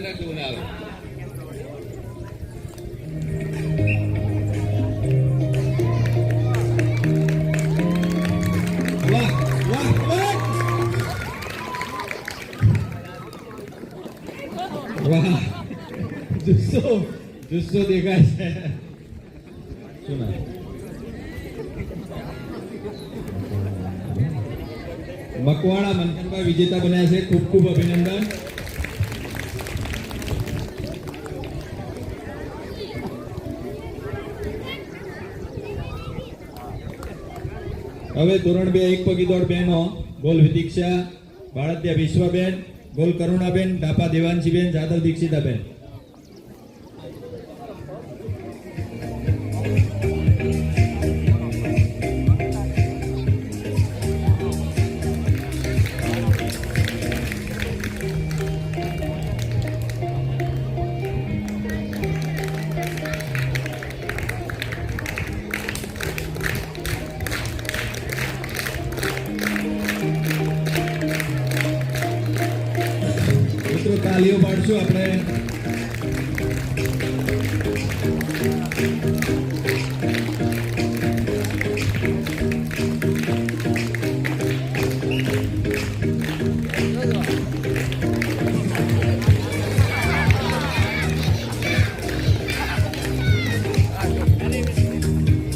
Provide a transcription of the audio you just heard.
ધ્યાન રાખજો ના આવે. વાહ વાહ વાહ વાહ, જુસ્સો જુસ્સો દેખાય છે. શું નામ? મકવાણા મંથનભાઈ વિજેતા બન્યા છે. ખૂબ ખૂબ અભિનંદન. હવે ધોરણ 2 એક પગી દોડ બહેનો ગોલ વિદિક્ષા, બાળત્યા વિશ્વાબેન, ગોલ કરુણાબેન, ડાપા દેવાંશીબેન, જાદવ દીક્ષિતાબેન. મિત્રો તાલીઓ પાડશું આપણે.